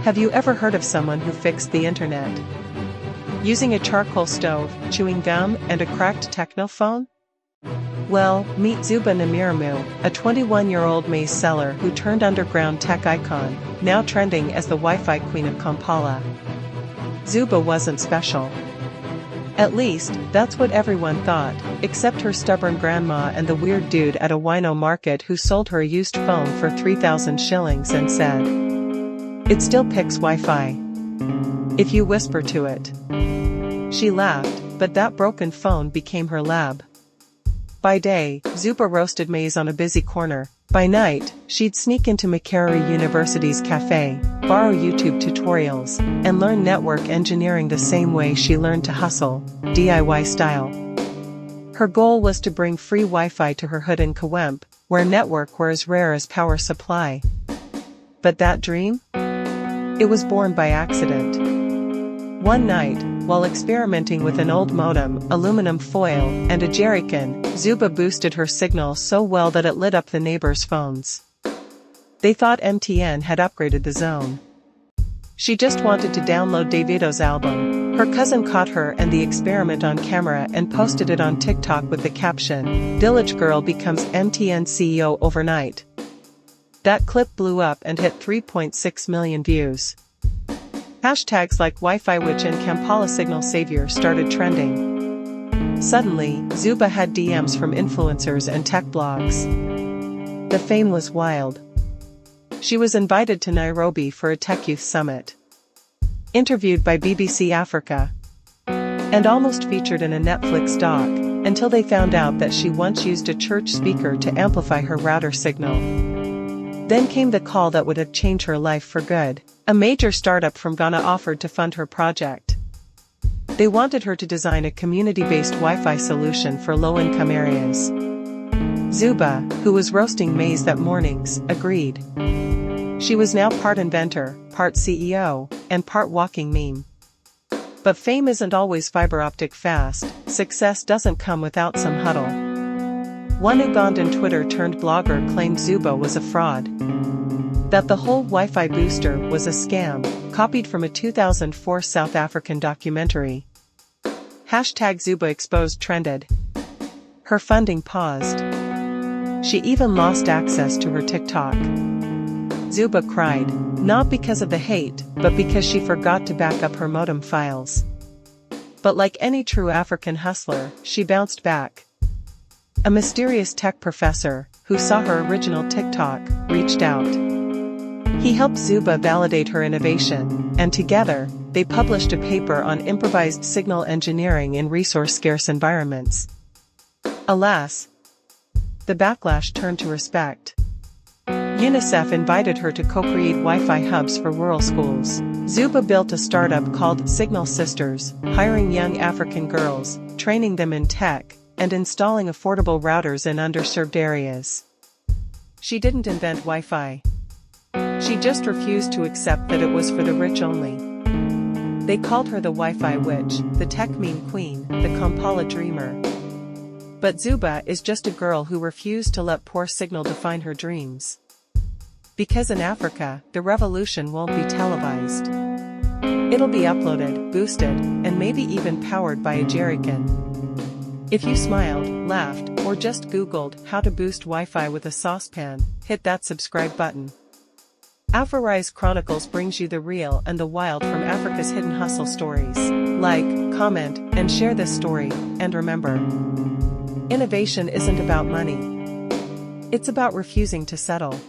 Have you ever heard of someone who fixed the internet? Using a charcoal stove, chewing gum, and a cracked technophone? Well, meet Zuba Namirimu, a 21-year-old maize seller who turned underground tech icon, now trending as the Wi-Fi Queen of Kampala. Zuba wasn't special. At least, that's what everyone thought, except her stubborn grandma and the weird dude at a wino market who sold her a used phone for 3,000 shillings and said, "It still picks Wi-Fi if you whisper to it." She laughed, but that broken phone became her lab. By day, Zuba roasted maize on a busy corner. By night, she'd sneak into Makerere University's cafe, borrow YouTube tutorials, and learn network engineering the same way she learned to hustle, DIY style. Her goal was to bring free Wi-Fi to her hood in Kawempe, where network were as rare as power supply. But that dream? It was born by accident. One night, while experimenting with an old modem, aluminum foil, and a jerrycan, Zuba boosted her signal so well that it lit up the neighbors' phones. They thought MTN had upgraded the zone. She just wanted to download Davido's album. Her cousin caught her and the experiment on camera and posted it on TikTok with the caption, "Village girl becomes MTN CEO overnight." That clip blew up and hit 3.6 million views. Hashtags like Wi-Fi Witch and Kampala Signal Savior started trending. Suddenly, Zuba had DMs from influencers and tech blogs. The fame was wild. She was invited to Nairobi for a Tech Youth Summit, interviewed by BBC Africa, and almost featured in a Netflix doc, until they found out that she once used a church speaker to amplify her router signal. Then came the call that would have changed her life for good. A major startup from Ghana offered to fund her project. They wanted her to design a community-based Wi-Fi solution for low-income areas. Zuba, who was roasting maize that mornings, agreed. She was now part inventor, part CEO, and part walking meme. But fame isn't always fiber optic fast. Success doesn't come without some huddle. One Ugandan Twitter-turned-blogger claimed Zuba was a fraud. That the whole Wi-Fi booster was a scam, copied from a 2004 South African documentary. Hashtag Zuba Exposed trended. Her funding paused. She even lost access to her TikTok. Zuba cried, not because of the hate, but because she forgot to back up her modem files. But like any true African hustler, she bounced back. A mysterious tech professor, who saw her original TikTok, reached out. He helped Zuba validate her innovation, and together, they published a paper on improvised signal engineering in resource-scarce environments. Alas, the backlash turned to respect. UNICEF invited her to co-create Wi-Fi hubs for rural schools. Zuba built a startup called Signal Sisters, hiring young African girls, training them in tech, and installing affordable routers in underserved areas. She didn't invent Wi-Fi. She just refused to accept that it was for the rich only. They called her the Wi-Fi Witch, the tech meme queen, the Kampala dreamer. But Zuba is just a girl who refused to let poor signal define her dreams. Because in Africa, the revolution won't be televised. It'll be uploaded, boosted, and maybe even powered by a jerrycan. If you smiled, laughed, or just Googled how to boost Wi-Fi with a saucepan, hit that subscribe button. AfroRise Chronicles brings you the real and the wild from Africa's hidden hustle stories. Like, comment, and share this story, and remember, innovation isn't about money. It's about refusing to settle.